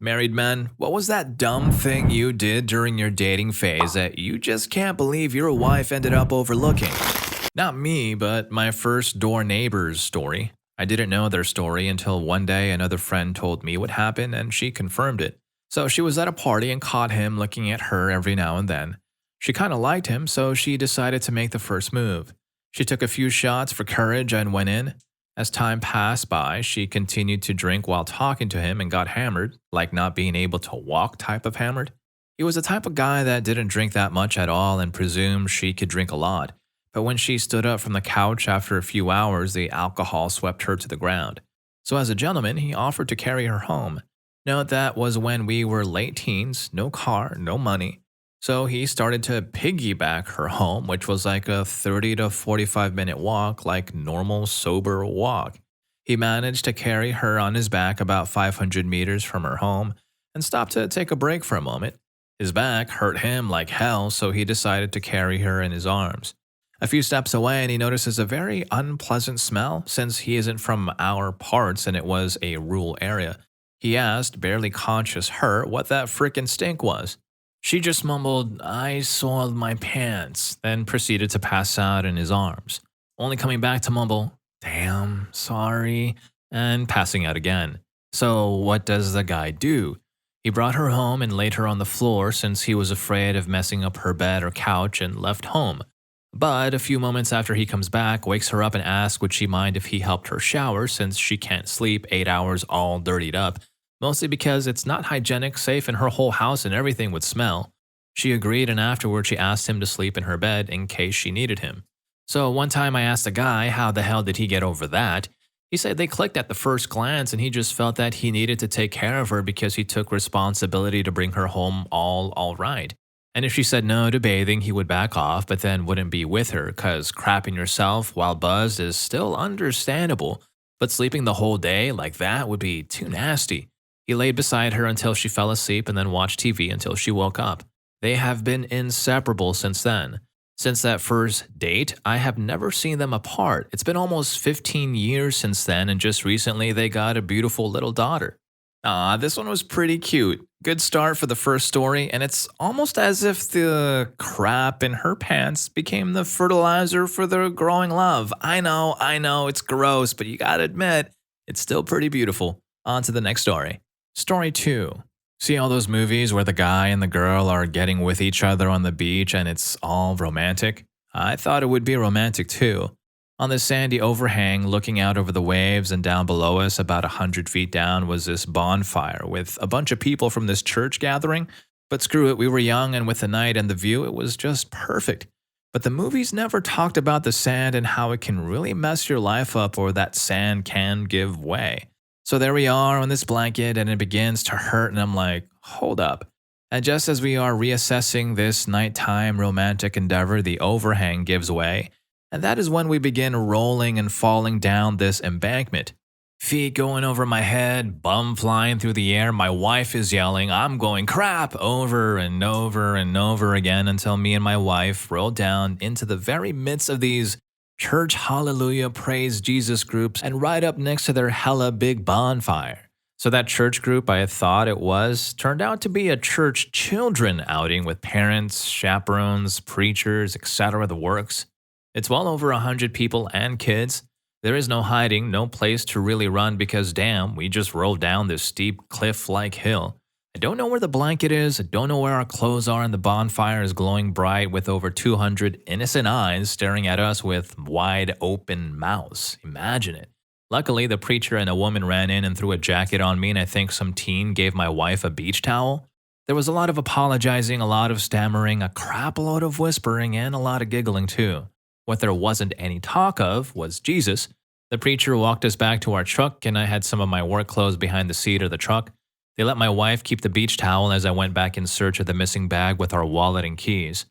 Married men, what was that dumb thing you did during your dating phase that you just can't believe your wife ended up overlooking? Not me, but my first door neighbor's story. I didn't know their story until one day another friend told me what happened and she confirmed it. So she was at a party and caught him looking at her every now and then. She kind of liked him, so she decided to make the first move. She took a few shots for courage and went in. As time passed by, she continued to drink while talking to him and got hammered, like not being able to walk type of hammered. He was the type of guy that didn't drink that much at all and presumed she could drink a lot. But when she stood up from the couch after a few hours, the alcohol swept her to the ground. So as a gentleman, he offered to carry her home. Note that was when we were late teens, no car, no money. So he started to piggyback her home, which was like a 30 to 45-minute walk, like normal sober walk. He managed to carry her on his back about 500 meters from her home and stopped to take a break for a moment. His back hurt him like hell, so he decided to carry her in his arms. A few steps away and he notices a very unpleasant smell since he isn't from our parts and it was a rural area. He asked, barely conscious her, what that frickin' stink was. She just mumbled, "I soiled my pants," then proceeded to pass out in his arms, only coming back to mumble, "Damn, sorry," and passing out again. So what does the guy do? He brought her home and laid her on the floor since he was afraid of messing up her bed or couch and left home. But a few moments after he comes back, wakes her up and asks would she mind if he helped her shower since she can't sleep 8 hours all dirtied up, mostly because it's not hygienic, safe, and her whole house and everything would smell. She agreed, and afterward she asked him to sleep in her bed in case she needed him. So one time I asked the guy how the hell did he get over that. He said they clicked at the first glance and he just felt that he needed to take care of her because he took responsibility to bring her home all right. And if she said no to bathing, he would back off, but then wouldn't be with her, cause crapping yourself while buzzed is still understandable, but sleeping the whole day like that would be too nasty. He laid beside her until she fell asleep and then watched TV until she woke up. They have been inseparable since then. Since that first date, I have never seen them apart. It's been almost 15 years since then, and just recently they got a beautiful little daughter. This one was pretty cute. Good start for the first story, and it's almost as if the crap in her pants became the fertilizer for their growing love. I know, it's gross, but you gotta admit, it's still pretty beautiful. On to the next story. Story 2. See all those movies where the guy and the girl are getting with each other on the beach and it's all romantic? I thought it would be romantic too. On this sandy overhang looking out over the waves and down below us about 100 feet down was this bonfire with a bunch of people from this church gathering. But screw it, we were young and with the night and the view it was just perfect. But the movies never talked about the sand and how it can really mess your life up or that sand can give way. So there we are on this blanket and it begins to hurt and I'm like, hold up. And just as we are reassessing this nighttime romantic endeavor, the overhang gives way. And that is when we begin rolling and falling down this embankment. Feet going over my head, bum flying through the air, my wife is yelling, I'm going crap, over and over and over again until me and my wife roll down into the very midst of these church hallelujah praise Jesus groups and right up next to their hella big bonfire. So that church group I thought it was turned out to be a church children outing with parents, chaperones, preachers, etc. the works. It's well over 100 people and kids. There is no hiding, no place to really run because damn, we just rolled down this steep cliff-like hill. I don't know where the blanket is, I don't know where our clothes are, and the bonfire is glowing bright with over 200 innocent eyes staring at us with wide open mouths. Imagine it. Luckily, the preacher and a woman ran in and threw a jacket on me, and I think some teen gave my wife a beach towel. There was a lot of apologizing, a lot of stammering, a crap load of whispering, and a lot of giggling too. What there wasn't any talk of was Jesus. The preacher walked us back to our truck, and I had some of my work clothes behind the seat of the truck. They let my wife keep the beach towel as I went back in search of the missing bag with our wallet and keys.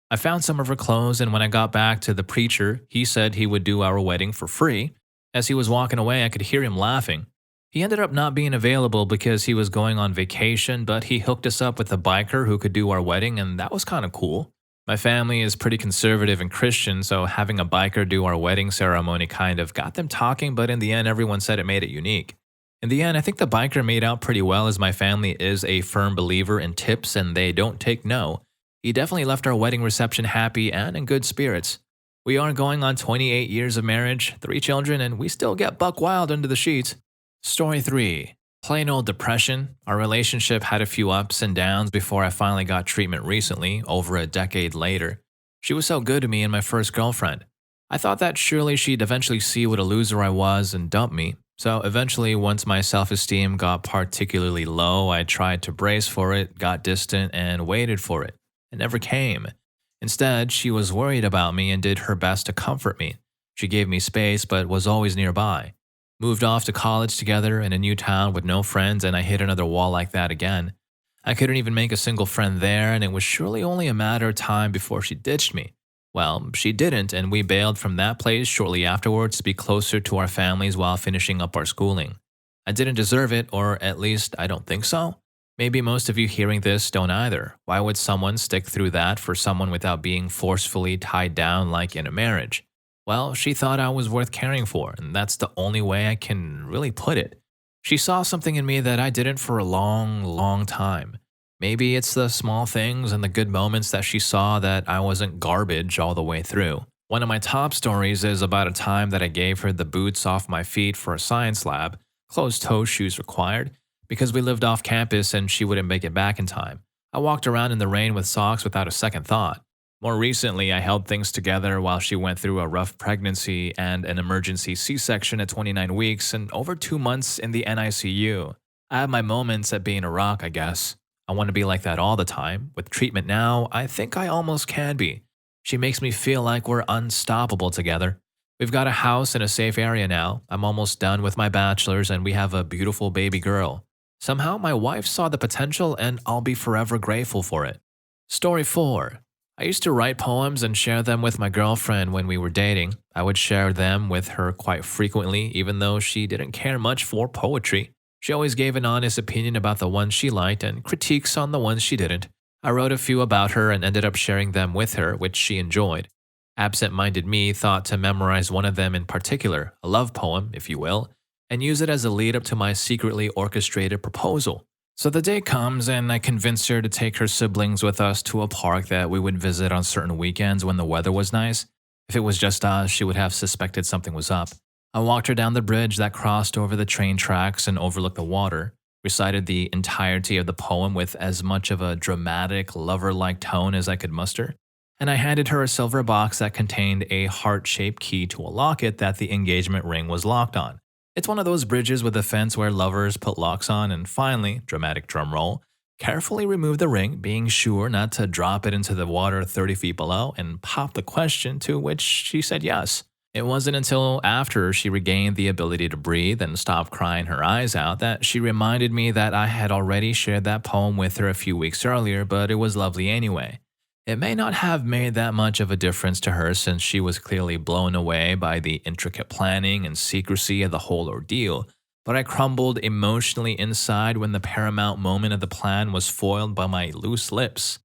I found some of her clothes, and when I got back to the preacher, he said he would do our wedding for free. As he was walking away, I could hear him laughing. He ended up not being available because he was going on vacation, but he hooked us up with a biker who could do our wedding, and that was kind of cool. My family is pretty conservative and Christian, so having a biker do our wedding ceremony kind of got them talking, but in the end, everyone said it made it unique. In the end, I think the biker made out pretty well as my family is a firm believer in tips and they don't take no. He definitely left our wedding reception happy and in good spirits. We are going on 28 years of marriage, 3 children, and we still get buck wild under the sheets. Story 3. Plain old depression. Our relationship had a few ups and downs before I finally got treatment recently, over a decade later. She was so good to me and my first girlfriend. I thought that surely she'd eventually see what a loser I was and dump me. So eventually, once my self-esteem got particularly low, I tried to brace for it, got distant, and waited for it. It never came. Instead, she was worried about me and did her best to comfort me. She gave me space but was always nearby. Moved off to college together in a new town with no friends, and I hit another wall like that again. I couldn't even make a single friend there, and it was surely only a matter of time before she ditched me. Well, she didn't, and we bailed from that place shortly afterwards to be closer to our families while finishing up our schooling. I didn't deserve it, or at least I don't think so. Maybe most of you hearing this don't either. Why would someone stick through that for someone without being forcefully tied down like in a marriage? Well, she thought I was worth caring for, and that's the only way I can really put it. She saw something in me that I didn't for a long, long time. Maybe it's the small things and the good moments that she saw that I wasn't garbage all the way through. One of my top stories is about a time that I gave her the boots off my feet for a science lab, closed-toe shoes required, because we lived off campus and she wouldn't make it back in time. I walked around in the rain with socks without a second thought. More recently, I held things together while she went through a rough pregnancy and an emergency C-section at 29 weeks and over 2 months in the NICU. I have my moments at being a rock, I guess. I want to be like that all the time. With treatment now, I think I almost can be. She makes me feel like we're unstoppable together. We've got a house in a safe area now. I'm almost done with my bachelor's and we have a beautiful baby girl. Somehow, my wife saw the potential and I'll be forever grateful for it. Story 4. I used to write poems and share them with my girlfriend when we were dating. I would share them with her quite frequently, even though she didn't care much for poetry. She always gave an honest opinion about the ones she liked and critiques on the ones she didn't. I wrote a few about her and ended up sharing them with her, which she enjoyed. Absent-minded me thought to memorize one of them in particular, a love poem, if you will, and use it as a lead-up to my secretly orchestrated proposal. So the day comes and I convinced her to take her siblings with us to a park that we would visit on certain weekends when the weather was nice. If it was just us, she would have suspected something was up. I walked her down the bridge that crossed over the train tracks and overlooked the water, recited the entirety of the poem with as much of a dramatic, lover-like tone as I could muster, and I handed her a silver box that contained a heart-shaped key to a locket that the engagement ring was locked on. It's one of those bridges with a fence where lovers put locks on and finally, dramatic drum roll, carefully removed the ring, being sure not to drop it into the water 30 feet below, and popped the question, to which she said yes. It wasn't until after she regained the ability to breathe and stopped crying her eyes out that she reminded me that I had already shared that poem with her a few weeks earlier, but it was lovely anyway. It may not have made that much of a difference to her since she was clearly blown away by the intricate planning and secrecy of the whole ordeal, but I crumbled emotionally inside when the paramount moment of the plan was foiled by my loose lips.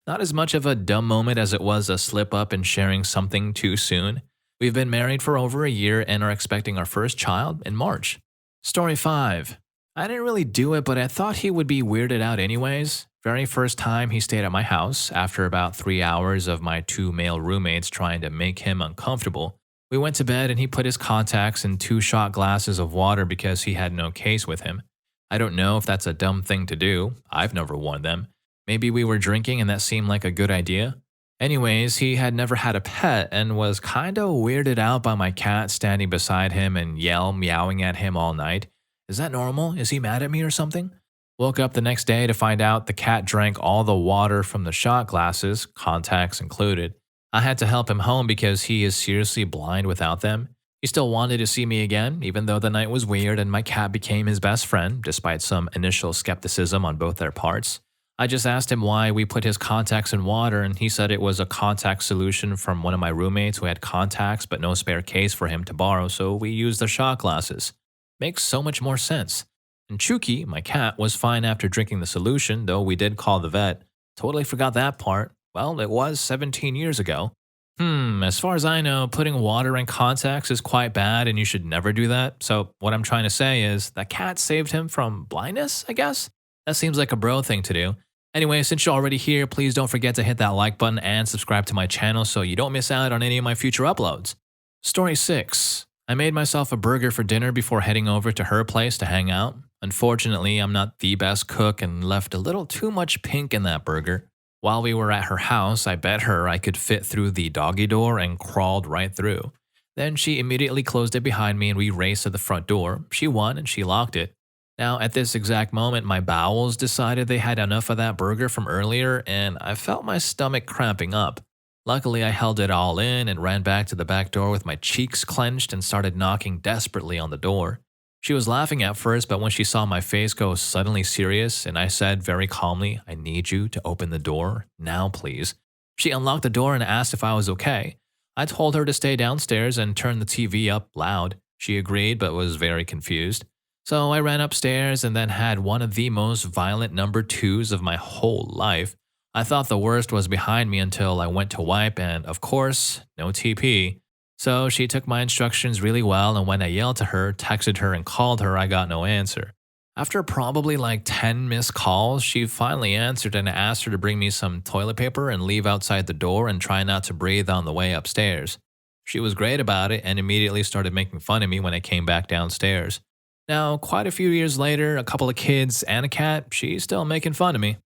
Not as much of a dumb moment as it was a slip-up in sharing something too soon. We've been married for over a year and are expecting our first child in March. Story 5. I didn't really do it, but I thought he would be weirded out anyways. Very first time he stayed at my house, after about 3 hours of my 2 male roommates trying to make him uncomfortable, we went to bed and he put his contacts in 2 shot glasses of water because he had no case with him. I don't know if that's a dumb thing to do. I've never worn them. Maybe we were drinking and that seemed like a good idea. Anyways, he had never had a pet and was kinda weirded out by my cat standing beside him and meowing at him all night. Is that normal? Is he mad at me or something? Woke up the next day to find out the cat drank all the water from the shot glasses, contacts included. I had to help him home because he is seriously blind without them. He still wanted to see me again, even though the night was weird and my cat became his best friend, despite some initial skepticism on both their parts. I just asked him why we put his contacts in water, and he said it was a contact solution from one of my roommates who had contacts but no spare case for him to borrow, so we used the shot glasses. Makes so much more sense. And Chuki, my cat, was fine after drinking the solution, though we did call the vet. Totally forgot that part. Well, it was 17 years ago. As far as I know, putting water in context is quite bad and you should never do that. So, what I'm trying to say is that cat saved him from blindness, I guess? That seems like a bro thing to do. Anyway, since you're already here, please don't forget to hit that like button and subscribe to my channel so you don't miss out on any of my future uploads. Story 6. I made myself a burger for dinner before heading over to her place to hang out. Unfortunately, I'm not the best cook and left a little too much pink in that burger. While we were at her house, I bet her I could fit through the doggy door and crawled right through. Then she immediately closed it behind me and we raced to the front door. She won and she locked it. Now, at this exact moment, my bowels decided they had enough of that burger from earlier and I felt my stomach cramping up. Luckily, I held it all in and ran back to the back door with my cheeks clenched and started knocking desperately on the door. She was laughing at first, but when she saw my face go suddenly serious and I said very calmly, "I need you to open the door, now please," she unlocked the door and asked if I was okay. I told her to stay downstairs and turn the TV up loud. She agreed but was very confused. So I ran upstairs and then had one of the most violent number twos of my whole life. I thought the worst was behind me until I went to wipe and, of course, no TP. So she took my instructions really well, and when I yelled to her, texted her, and called her, I got no answer. After probably like 10 missed calls, she finally answered and I asked her to bring me some toilet paper and leave outside the door and try not to breathe on the way upstairs. She was great about it and immediately started making fun of me when I came back downstairs. Now, quite a few years later, a couple of kids and a cat, she's still making fun of me.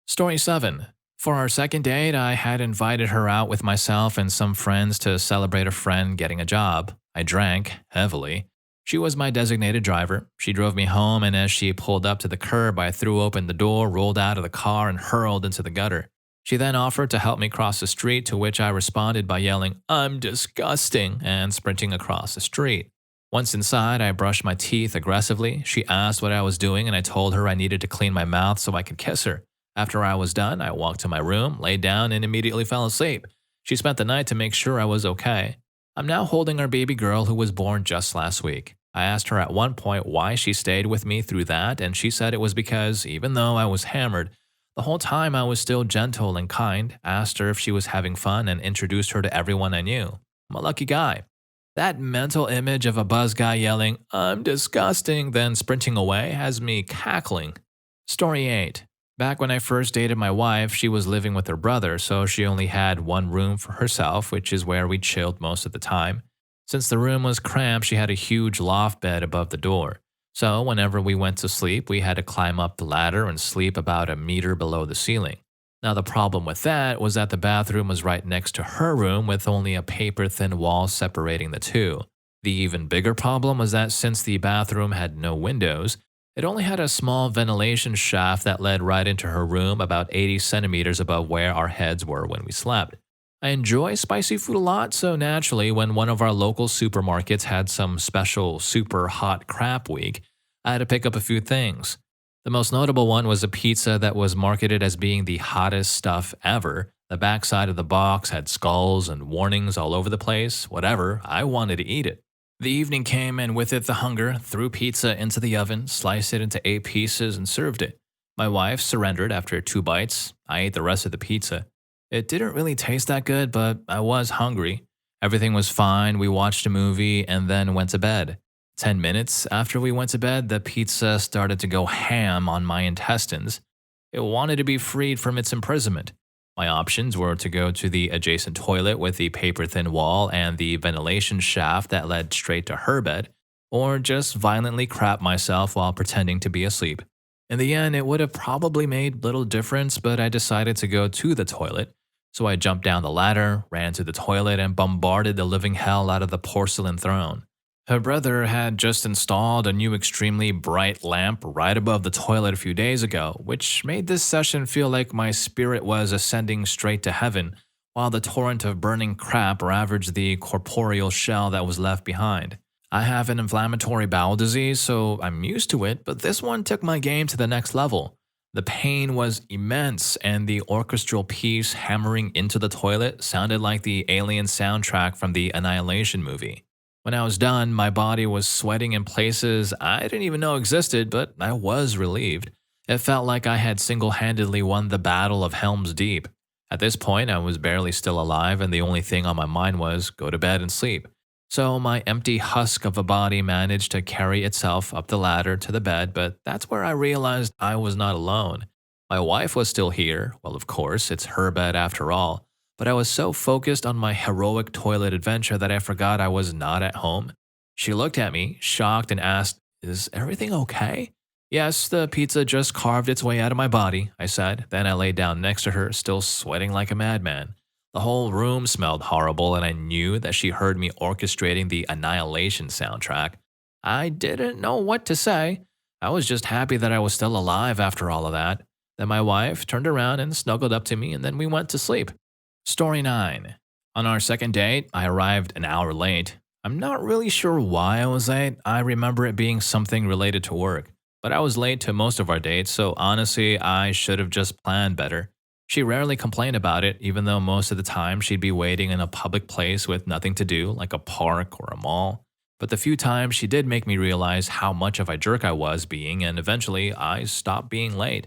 Story 7. For our second date, I had invited her out with myself and some friends to celebrate a friend getting a job. I drank heavily. She was my designated driver. She drove me home, and as she pulled up to the curb, I threw open the door, rolled out of the car, and hurled into the gutter. She then offered to help me cross the street, to which I responded by yelling, "I'm disgusting," and sprinting across the street. Once inside, I brushed my teeth aggressively. She asked what I was doing, and I told her I needed to clean my mouth so I could kiss her. After I was done, I walked to my room, laid down, and immediately fell asleep. She spent the night to make sure I was okay. I'm now holding our baby girl who was born just last week. I asked her at one point why she stayed with me through that, and she said it was because, even though I was hammered, the whole time I was still gentle and kind, asked her if she was having fun, and introduced her to everyone I knew. I'm a lucky guy. That mental image of a buzz guy yelling, "I'm disgusting," then sprinting away has me cackling. Story 8. Back when I first dated my wife, she was living with her brother, so she only had one room for herself, which is where we chilled most of the time. Since the room was cramped, she had a huge loft bed above the door. So whenever we went to sleep, we had to climb up the ladder and sleep about a meter below the ceiling. Now the problem with that was that the bathroom was right next to her room with only a paper-thin wall separating the two. The even bigger problem was that since the bathroom had no windows, it only had a small ventilation shaft that led right into her room about 80 centimeters above where our heads were when we slept. I enjoy spicy food a lot, so naturally, when one of our local supermarkets had some special super hot crap week, I had to pick up a few things. The most notable one was a pizza that was marketed as being the hottest stuff ever. The backside of the box had skulls and warnings all over the place. Whatever, I wanted to eat it. The evening came, and with it the hunger. Threw pizza into the oven, sliced it into 8 pieces, and served it. My wife surrendered after 2 bites. I ate the rest of the pizza. It didn't really taste that good, but I was hungry. Everything was fine. We watched a movie and then went to bed. 10 minutes after we went to bed, the pizza started to go ham on my intestines. It wanted to be freed from its imprisonment. My options were to go to the adjacent toilet with the paper-thin wall and the ventilation shaft that led straight to her bed, or just violently crap myself while pretending to be asleep. In the end, it would have probably made little difference, but I decided to go to the toilet. So I jumped down the ladder, ran to the toilet, and bombarded the living hell out of the porcelain throne. Her brother had just installed a new extremely bright lamp right above the toilet a few days ago, which made this session feel like my spirit was ascending straight to heaven, while the torrent of burning crap ravaged the corporeal shell that was left behind. I have an inflammatory bowel disease, so I'm used to it, but this one took my game to the next level. The pain was immense, and the orchestral piece hammering into the toilet sounded like the alien soundtrack from the Annihilation movie. When I was done, my body was sweating in places I didn't even know existed, but I was relieved. It felt like I had single-handedly won the Battle of Helm's Deep. At this point, I was barely still alive, and the only thing on my mind was go to bed and sleep. So my empty husk of a body managed to carry itself up the ladder to the bed, but that's where I realized I was not alone. My wife was still here. Well, of course, it's her bed after all. But I was so focused on my heroic toilet adventure that I forgot I was not at home. She looked at me, shocked, and asked, "Is everything okay?" "Yes, the pizza just carved its way out of my body," I said. Then I lay down next to her, still sweating like a madman. The whole room smelled horrible, and I knew that she heard me orchestrating the Annihilation soundtrack. I didn't know what to say. I was just happy that I was still alive after all of that. Then my wife turned around and snuggled up to me, and then we went to sleep. Story 9. On our second date, I arrived an hour late. I'm not really sure why I was late. I remember it being something related to work. But I was late to most of our dates, so honestly, I should have just planned better. She rarely complained about it, even though most of the time she'd be waiting in a public place with nothing to do, like a park or a mall. But the few times she did make me realize how much of a jerk I was being, and eventually I stopped being late.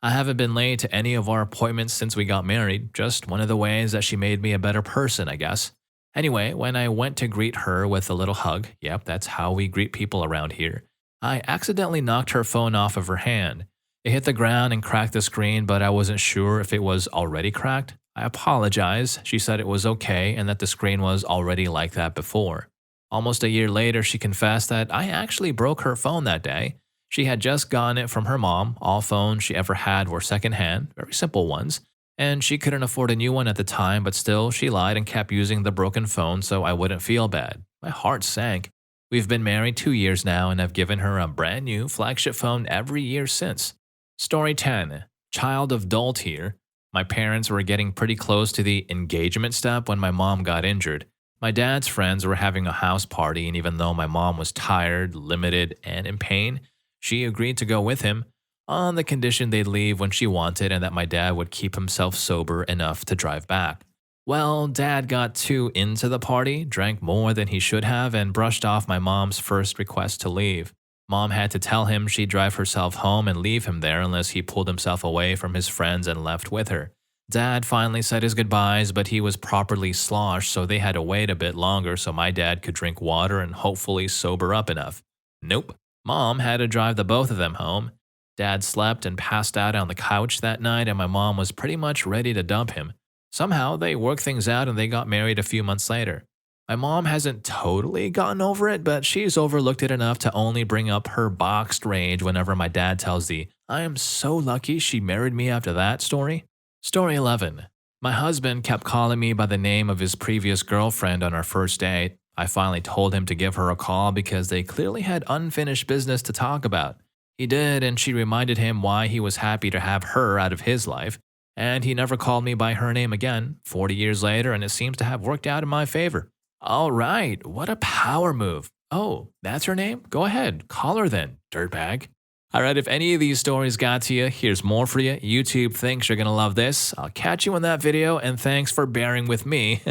I haven't been late to any of our appointments since we got married, just one of the ways that she made me a better person, I guess. Anyway, when I went to greet her with a little hug, yep, that's how we greet people around here, I accidentally knocked her phone off of her hand. It hit the ground and cracked the screen, but I wasn't sure if it was already cracked. I apologized. She said it was okay and that the screen was already like that before. Almost a year later, she confessed that I actually broke her phone that day. She had just gotten it from her mom. All phones she ever had were secondhand, very simple ones, and she couldn't afford a new one at the time, but still, she lied and kept using the broken phone so I wouldn't feel bad. My heart sank. We've been married 2 years now, and I've given her a brand new flagship phone every year since. Story 10. Child of adult here. My parents were getting pretty close to the engagement step when my mom got injured. My dad's friends were having a house party, and even though my mom was tired, limited, and in pain, she agreed to go with him on the condition they'd leave when she wanted and that my dad would keep himself sober enough to drive back. Well, Dad got too into the party, drank more than he should have, and brushed off my mom's first request to leave. Mom had to tell him she'd drive herself home and leave him there unless he pulled himself away from his friends and left with her. Dad finally said his goodbyes, but he was properly sloshed, so they had to wait a bit longer so my dad could drink water and hopefully sober up enough. Nope. Mom had to drive the both of them home. Dad slept and passed out on the couch that night, and my mom was pretty much ready to dump him. Somehow, they worked things out and they got married a few months later. My mom hasn't totally gotten over it, but she's overlooked it enough to only bring up her boxed rage whenever my dad tells the "I am so lucky she married me after that" story. Story 11. My husband kept calling me by the name of his previous girlfriend on our first date. I finally told him to give her a call because they clearly had unfinished business to talk about. He did, and she reminded him why he was happy to have her out of his life. And he never called me by her name again, 40 years later, and it seems to have worked out in my favor. All right, what a power move. Oh, that's her name? Go ahead, call her then, dirtbag. All right, if any of these stories got to you, here's more for you. YouTube thinks you're going to love this. I'll catch you in that video, and thanks for bearing with me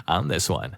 on this one.